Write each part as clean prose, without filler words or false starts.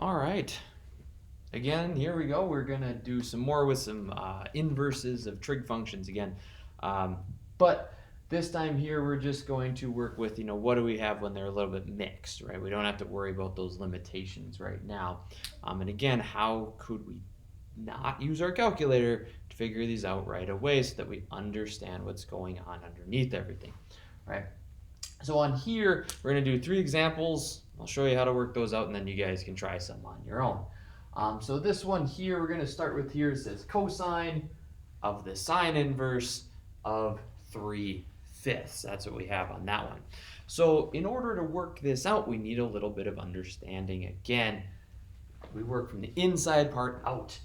All right. Again, here we go. We're going to do some more with some inverses of trig functions again. But this time here, we're just going to work with, what do we have when they're a little bit mixed, right? We don't have to worry about those limitations right now. And again, how could we not use our calculator to figure these out right away so that we understand what's going on underneath everything, right? So on here, we're going to do 3 examples. I'll show you how to work those out, and then you guys can try some on your own. So this one here, we're going to start with here. It says cosine of the sine inverse of 3/5. That's what we have on that one. So in order to work this out, we need a little bit of understanding. Again, we work from the inside part out.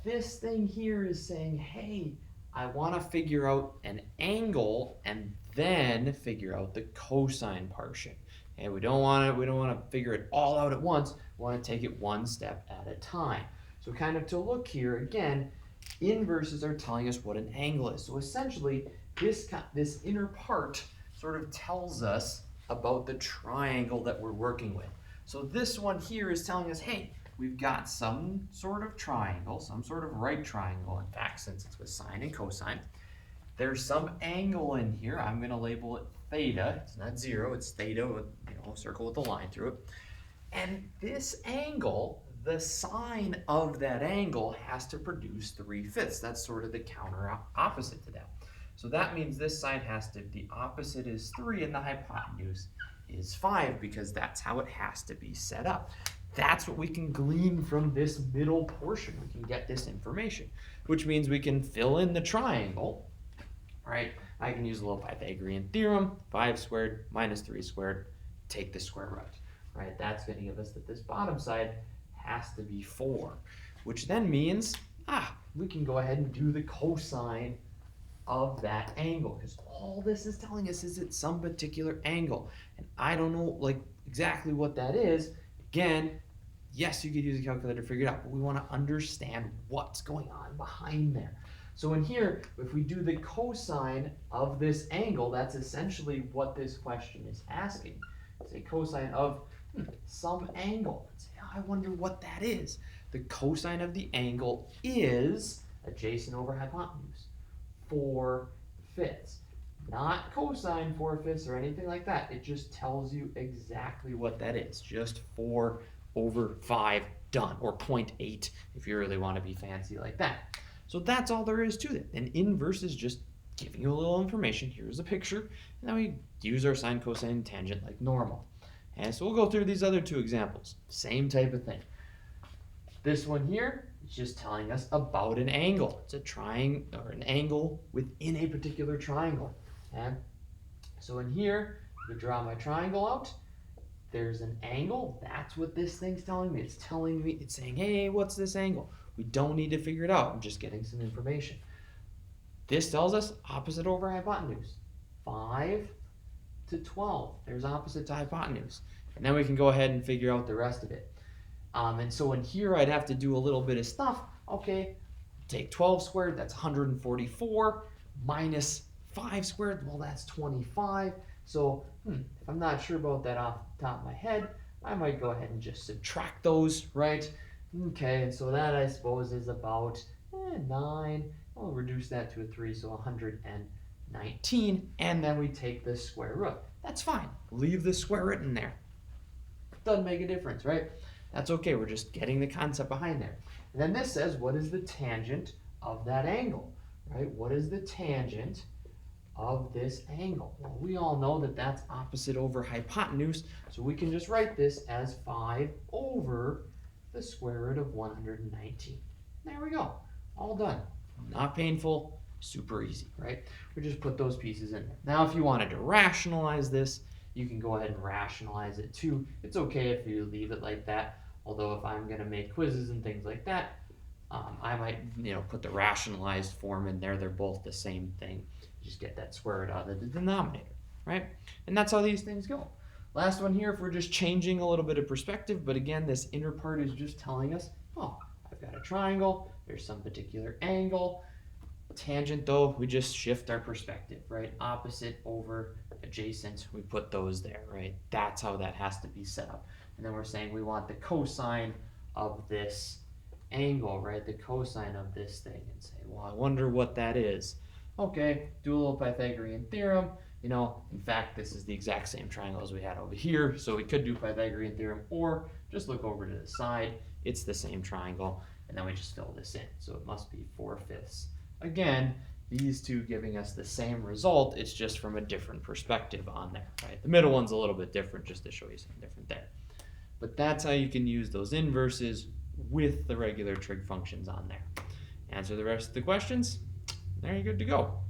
This thing here is saying, hey, I want to figure out an angle and then figure out the cosine portion. And we don't want to figure it all out at once. We want to take it one step at a time. So kind of to look here again, inverses are telling us what an angle is. So essentially, this inner part sort of tells us about the triangle that we're working with. So this one here is telling us, hey, we've got some sort of triangle, some sort of right triangle. In fact, since it's with sine and cosine, there's some angle in here. I'm going to label it theta. It's not 0, it's theta with a circle with a line through it. And this angle, the sine of that angle has to produce 3/5. That's sort of the counter opposite to that. So that means this side the opposite is 3 and the hypotenuse is 5 because that's how it has to be set up. That's what we can glean from this middle portion. We can get this information, which means we can fill in the triangle, right? I can use a little Pythagorean theorem, 5 squared minus 3 squared, take the square root, right? That's going to give us that this bottom side has to be 4, which then means, we can go ahead and do the cosine of that angle, because all this is telling us is it's some particular angle, and I don't know exactly what that is. Again, yes, you could use a calculator to figure it out, but we want to understand what's going on behind there. So in here, if we do the cosine of this angle, that's essentially what this question is asking. It's a cosine of some angle. I wonder what that is. The cosine of the angle is adjacent over hypotenuse, 4/5. Not cosine 4/5 or anything like that. It just tells you exactly what that is. Just 4/5 done, or 0.8 if you really want to be fancy like that. So that's all there is to it. An inverse is just giving you a little information. Here's a picture, and then we use our sine, cosine, tangent like normal. And so we'll go through these other 2 examples. Same type of thing. This one here is just telling us about an angle. It's a triangle or an angle within a particular triangle. Okay? So in here, I'm going to draw my triangle out. There's an angle. That's what this thing's telling me. It's saying, hey, what's this angle? We don't need to figure it out. I'm just getting some information. This tells us opposite over hypotenuse. 5 to 12. There's opposite to hypotenuse. And then we can go ahead and figure out the rest of it. And so in here, I'd have to do a little bit of stuff. Okay, take 12 squared, that's 144, minus 5 squared, well, that's 25. So if I'm not sure about that off the top of my head, I might go ahead and just subtract those, right? Okay, and so that, I suppose, is about 9. I'll reduce that to a 3, so 119. And then we take the square root. That's fine. Leave the square root in there. Doesn't make a difference, right? That's okay. We're just getting the concept behind there. And then this says, what is the tangent of that angle, right? What is the tangent of this angle? Well, we all know that that's opposite over hypotenuse, so we can just write this as 5 over the square root of 119. There we go. All done. Not painful, super easy, right? We just put those pieces in there. Now, if you wanted to rationalize this, you can go ahead and rationalize it too. It's okay if you leave it like that, although if I'm going to make quizzes and things like that, I might put the rationalized form in there. They're both the same thing. Just get that square root out of the denominator, right? And that's how these things go. Last one here, if we're just changing a little bit of perspective, but again, this inner part is just telling us, oh, I've got a triangle, there's some particular angle. Tangent, though, we just shift our perspective, right? Opposite over adjacent, we put those there, right? That's how that has to be set up. And then we're saying we want the cosine of this angle, right? The cosine of this thing, and say, well, I wonder what that is. Okay, do a little Pythagorean theorem. You know, in fact, this is the exact same triangle as we had over here, so we could do Pythagorean theorem, or just look over to the side. It's the same triangle, and then we just fill this in. So it must be 4/5. Again, these two giving us the same result, it's just from a different perspective on there, right? The middle one's a little bit different, just to show you something different there. But that's how you can use those inverses with the regular trig functions on there. Answer the rest of the questions, there you're good to go.